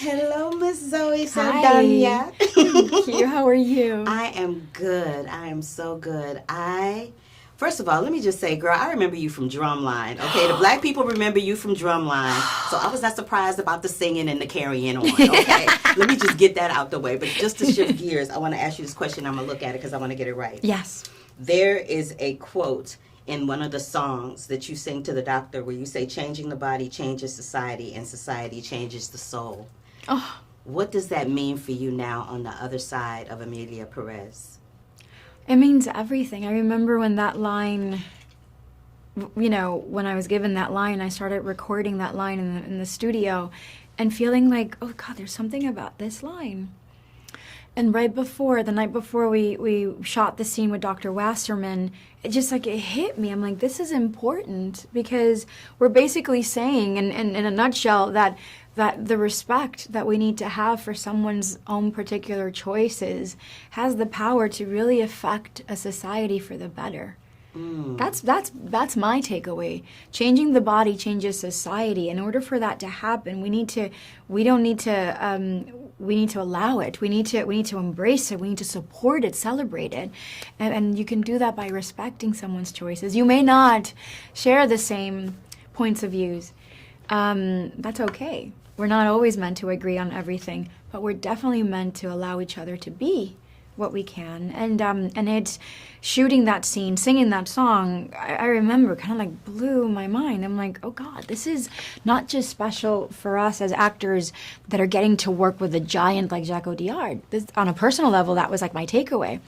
Hello, Miss Zoe Hi. Saldaña. Thank you. How are you? I am good. I am so good. First of all, let me just say, girl, I remember you from Drumline. Okay, the black people remember you from Drumline. So I was not surprised about the singing and the carrying on. Okay, let me just get that out the way. But just to shift gears, I want to ask you this question. I'm gonna look at it because I want to get it right. Yes. There is a quote in one of the songs that you sing to the doctor where you say, "Changing the body changes society, and society changes the soul." Oh, What does that mean for you now on the other side of Emilia Peréz? it means everything. I remember when that line, when I was given that line, I started recording that line in the studio and feeling like, oh God, there's something about this line. And the night before we shot the scene with Dr. Wasserman, it hit me. I'm like, this is important because we're basically saying in a nutshell that the respect that we need to have for someone's own particular choices has the power to really affect a society for the better. That's my takeaway. Changing the body changes society. In order for that to happen, we need to allow it. We need to embrace it. We need to support it, celebrate it, and you can do that by respecting someone's choices. You may not share the same points of views. That's okay. We're not always meant to agree on everything, but we're definitely meant to allow each other to be what we can. And it's shooting that scene, singing that song, I remember kind of like blew my mind. I'm like, oh God, this is not just special for us as actors that are getting to work with a giant like Jacques Audiard. On a personal level, that was like my takeaway.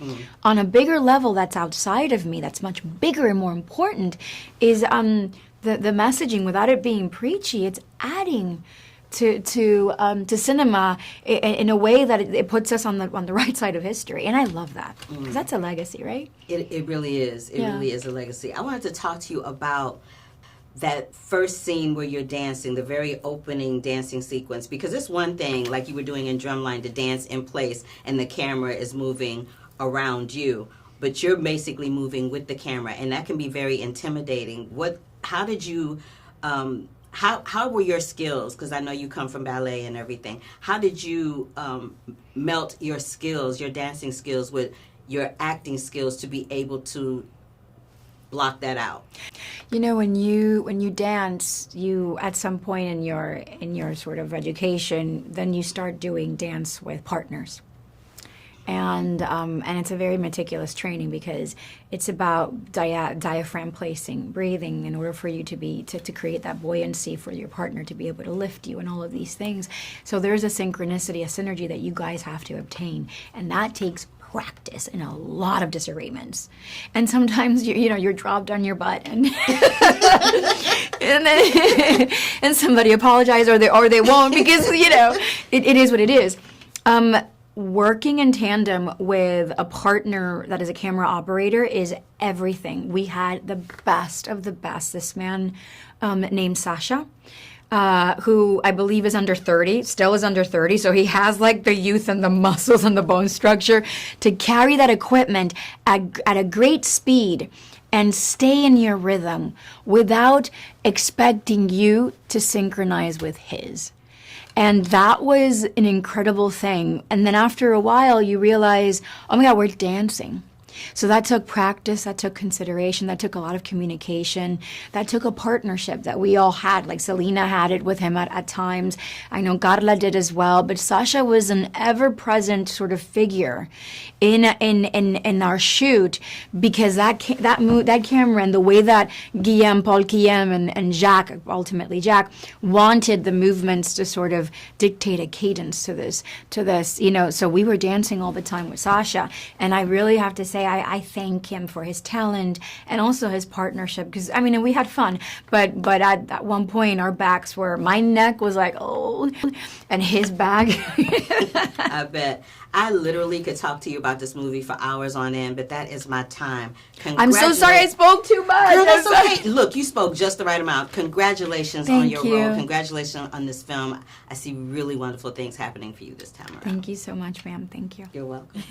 On a bigger level that's outside of me, that's much bigger and more important, is the messaging. Without it being preachy, it's adding to cinema in a way that it puts us on the right side of history, and I love that because that's a legacy, right? It really is. It really is a legacy. I wanted to talk to you about that first scene where you're dancing, the very opening dancing sequence, because it's one thing, like you were doing in Drumline, to dance in place and the camera is moving around you, but you're basically moving with the camera, and that can be very intimidating. How did you How were your skills? Because I know you come from ballet and everything. How did you melt your skills, your dancing skills, with your acting skills to be able to block that out? When you dance, you at some point in your sort of education, then you start doing dance with partners. And it's a very meticulous training because it's about diaphragm placing, breathing, in order for you to create that buoyancy for your partner to be able to lift you and all of these things. So there's a synchronicity, a synergy that you guys have to obtain, and that takes practice and a lot of disagreements. And sometimes you're dropped on your butt and and somebody apologize or they won't because it is what it is. Working in tandem with a partner that is a camera operator is everything. We had the best of the best. This man named Sasha, who I believe is under 30, still is under 30, so he has like the youth and the muscles and the bone structure to carry that equipment at a great speed and stay in your rhythm without expecting you to synchronize with his. And that was an incredible thing. And then after a while, you realize, oh my God, we're dancing. So that took practice, that took consideration, that took a lot of communication, that took a partnership that we all had. Like Selena had it with him at times. I know Carla did as well, but Sasha was an ever-present sort of figure in our shoot because that camera and the way that Paul Guillem and Jacques, ultimately Jacques, wanted the movements to sort of dictate a cadence to this, so we were dancing all the time with Sasha, and I really have to say I thank him for his talent and also his partnership because we had fun, but at one point our backs were, my neck was like, oh, and his back. I bet. I literally could talk to you about this movie for hours on end, but that is my time. I'm so sorry I spoke too much. No, that's okay. Look, you spoke just the right amount. Congratulations on your you. role. Congratulations on this film. I see really wonderful things happening for you this time around. Thank you so much, ma'am. Thank you. You're welcome.